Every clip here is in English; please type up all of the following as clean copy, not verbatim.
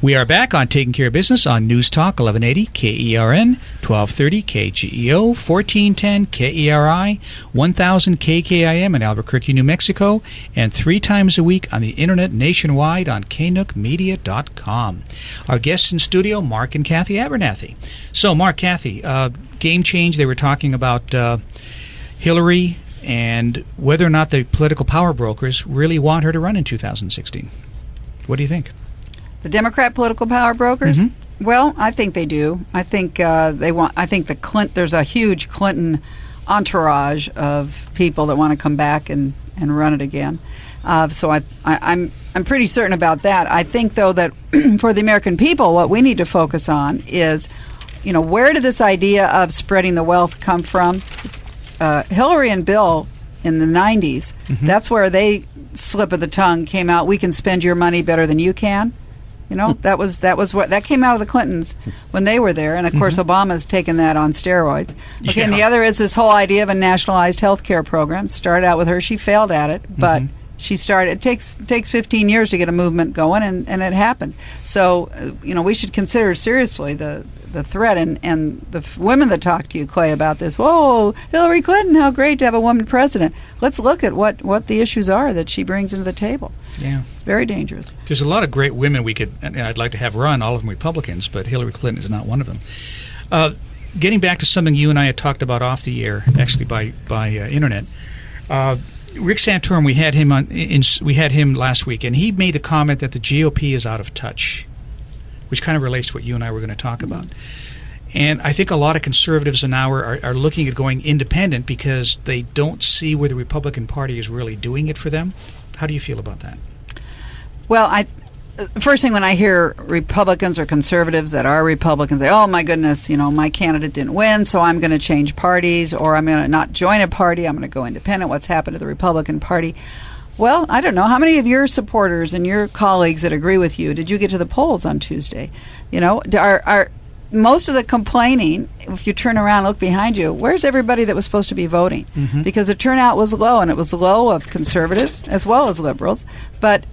We are back on Taking Care of Business on News Talk 1180 KERN, 1230 KGEO, 1410 KERI, 1000 KKIM in Albuquerque, New Mexico, and 3 times a week on the internet nationwide on knookmedia.com. Our guests in studio, Mark and Cathy Abernathy. So, Mark, Cathy, game change. They were talking about Hillary and whether or not the political power brokers really want her to run in 2016. What do you think? The Democrat political power brokers? Mm-hmm. Well, I think they do. I think they want. I think there's a huge Clinton entourage of people that want to come back and run it again. So I'm pretty certain about that. I think, though, that for the American people, what we need to focus on is, where did this idea of spreading the wealth come from? It's, Hillary and Bill in the 90s. Mm-hmm. That's where they slip of the tongue came out. We can spend your money better than you can. That was what that came out of the Clintons when they were there, and of course Obama's taken that on steroids. Okay, and the other is this whole idea of a nationalized health care program. Started out with her; she failed at it, but she started. It takes 15 years to get a movement going, and it happened. So we should consider seriously the threat, and the women that talk to you, Clay, about this. Whoa, Hillary Clinton! How great to have a woman president. Let's look at what the issues are that she brings into the table. Yeah. It's very dangerous. There's a lot of great women I'd like to have run, all of them Republicans, but Hillary Clinton is not one of them. Getting back to something you and I had talked about off the air, actually by internet, Rick Santorum, we had him last week, and he made the comment that the GOP is out of touch, which kind of relates to what you and I were going to talk about. And I think a lot of conservatives now are looking at going independent because they don't see where the Republican Party is really doing it for them. How do you feel about that? Well, first thing when I hear Republicans or conservatives that are Republicans say, oh, my goodness, my candidate didn't win, so I'm going to change parties, or I'm going to not join a party, I'm going to go independent. What's happened to the Republican Party? Well, I don't know. How many of your supporters and your colleagues that agree with you did you get to the polls on Tuesday? Are most of the complaining, if you turn around and look behind you, where's everybody that was supposed to be voting? Mm-hmm. Because the turnout was low, and it was low of conservatives as well as liberals. But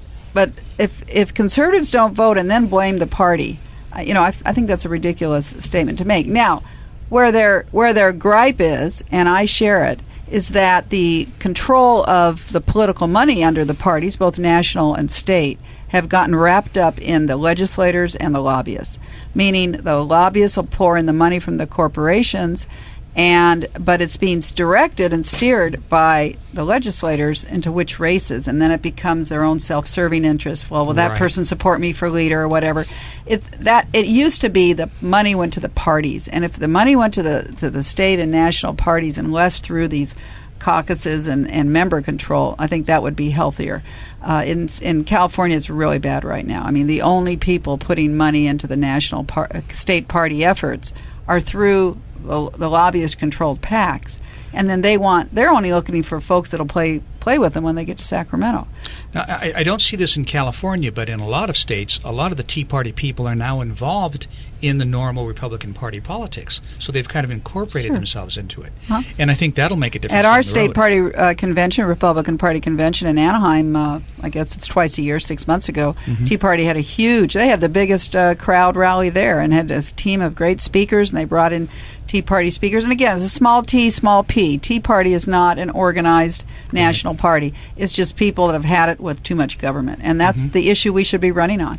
if conservatives don't vote and then blame the party, I think that's a ridiculous statement to make. Now, where their gripe is, and I share it, is that the control of the political money under the parties, both national and state, have gotten wrapped up in the legislators and the lobbyists, meaning the lobbyists will pour in the money from the corporations, but it's being directed and steered by the legislators into which races, and then it becomes their own self-serving interest. Well, will that person support me for leader or whatever? It used to be the money went to the parties, and if the money went to the state and national parties and less through these caucuses and member control, I think that would be healthier. In California, it's really bad right now. I mean, the only people putting money into the national state party efforts are through the lobbyist-controlled PACs, and then they're only looking for folks that'll play with them when they get to Sacramento. Now, I don't see this in California, but in a lot of states, a lot of the Tea Party people are now involved in the normal Republican Party politics, so they've kind of incorporated themselves into it. Huh? And I think that'll make a difference. At our state party convention, Republican Party convention in Anaheim, I guess it's twice a year, 6 months ago, Tea Party had they had the biggest crowd rally there and had a team of great speakers, and they brought in Tea Party speakers. And again, it's a small T, small P. Tea Party is not an organized national party. It's just people that have had it with too much government. And that's the issue we should be running on.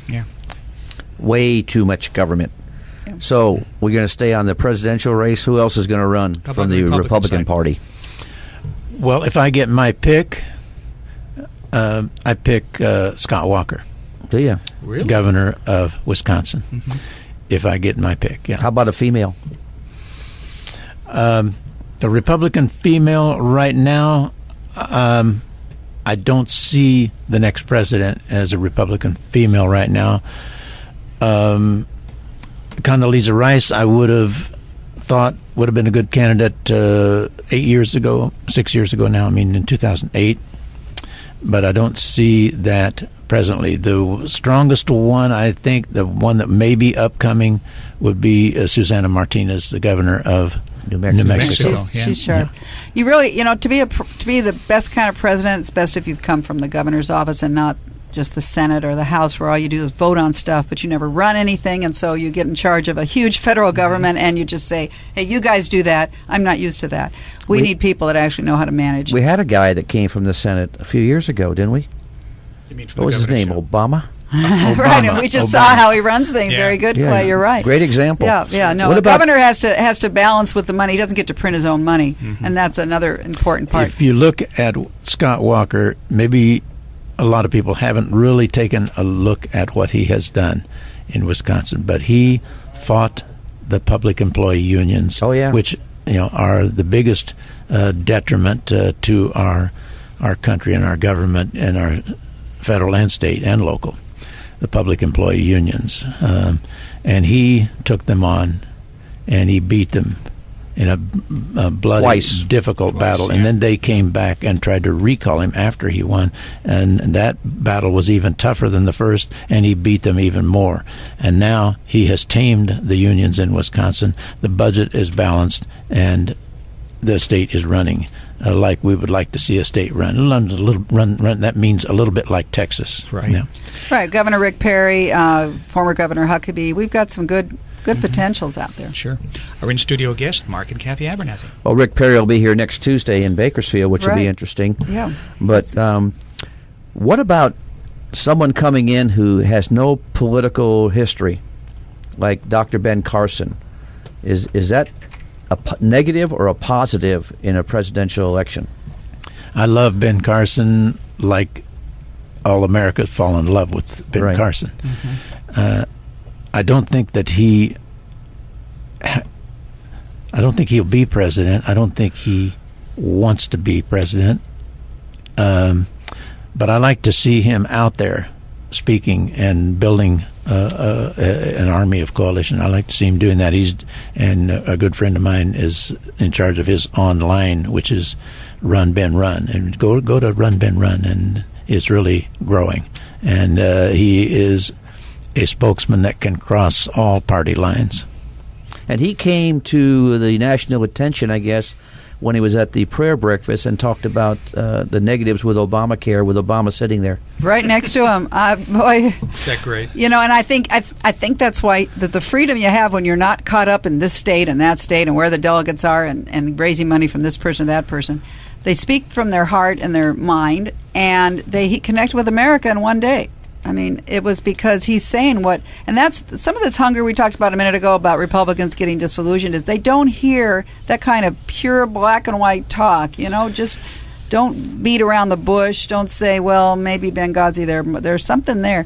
Yeah. Way too much government. Yeah. So we're going to stay on the presidential race. Who else is going to run from the Republican Party? Well, if I get my pick, I pick Scott Walker. Do you? Really? Governor of Wisconsin. Mm-hmm. If I get my pick, yeah. How about a female? A Republican female right now, I don't see the next president as a Republican female right now. Condoleezza Rice, I would have thought would have been a good candidate 6 years ago now, in 2008. But I don't see that presently. The strongest one, I think, the one that may be upcoming would be Susana Martinez, the governor of New Mexico. She's sharp. Yeah. You really, to be the best kind of president, it's best if you've come from the governor's office and not just the Senate or the House, where all you do is vote on stuff, but you never run anything, and so you get in charge of a huge federal government, and you just say, hey, you guys do that. I'm not used to that. We need people that actually know how to manage. We had a guy that came from the Senate a few years ago, didn't we? You mean what was his name? Obama? Right, and we just saw how he runs things. Very good, Clay. You're right. Great example. Yeah. No, the governor has to balance with the money. He doesn't get to print his own money, and that's another important part. If you look at Scott Walker, maybe a lot of people haven't really taken a look at what he has done in Wisconsin, but he fought the public employee unions, which are the biggest detriment to our country and our government and our federal and state and local, the public employee unions. And he took them on, and he beat them in a bloody, difficult battle. And then they came back and tried to recall him after he won. And that battle was even tougher than the first, and he beat them even more. And now he has tamed the unions in Wisconsin. The budget is balanced, and the state is running like we would like to see a state run. That means a little bit like Texas. Right. Yeah. Right. Governor Rick Perry, former Governor Huckabee. We've got some good potentials out there. Sure. Our in-studio guest, Mark and Cathy Abernathy. Well, Rick Perry will be here next Tuesday in Bakersfield, which will be interesting. Yeah. But what about someone coming in who has no political history, like Dr. Ben Carson? Is that a negative or a positive in a presidential election? I love Ben Carson, like all America's fallen in love with Ben Carson. I don't think that I don't think he'll be president. I don't think he wants to be president. But I like to see him out there speaking and building an army of coalition. I like to see him doing that. And a good friend of mine is in charge of his online, which is Run Ben Run, and go to Run Ben Run, and it's really growing. And he is a spokesman that can cross all party lines. And he came to the national attention, I guess, when he was at the prayer breakfast and talked about the negatives with Obamacare, with Obama sitting there right next to him. Boy, is that great? And I think that's why the freedom you have when you're not caught up in this state and that state and where the delegates are and raising money from this person or that person. They speak from their heart and their mind, and he connect with America in one day. I mean, it was because he's saying and that's some of this hunger we talked about a minute ago about Republicans getting disillusioned, is they don't hear that kind of pure black and white talk. Just don't beat around the bush. Don't say, well, maybe Benghazi, there's something there.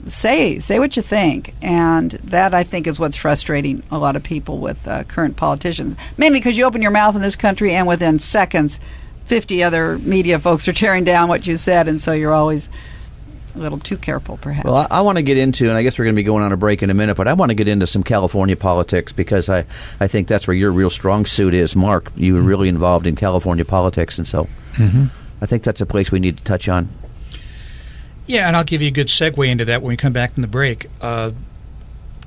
Say what you think. And that, I think, is what's frustrating a lot of people with current politicians. Mainly because you open your mouth in this country, and within seconds, 50 other media folks are tearing down what you said, and so you're always a little too careful, perhaps. Well, I want to get into, and I guess we're going to be going on a break in a minute, but I want to get into some California politics, because I think that's where your real strong suit is, Mark. You were really involved in California politics, and so I think that's a place we need to touch on. Yeah, and I'll give you a good segue into that when we come back from the break.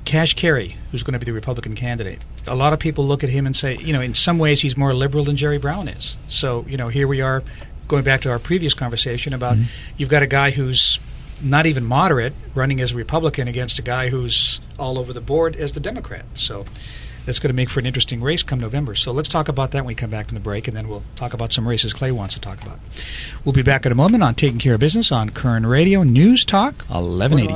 Cash Carey, who's going to be the Republican candidate. A lot of people look at him and say, in some ways he's more liberal than Jerry Brown is. So, here we are going back to our previous conversation about you've got a guy who's not even moderate running as a Republican against a guy who's all over the board as the Democrat. So that's going to make for an interesting race come November. So let's talk about that when we come back from the break, and then we'll talk about some races Clay wants to talk about. We'll be back in a moment on Taking Care of Business on Koerner Radio News Talk 1180.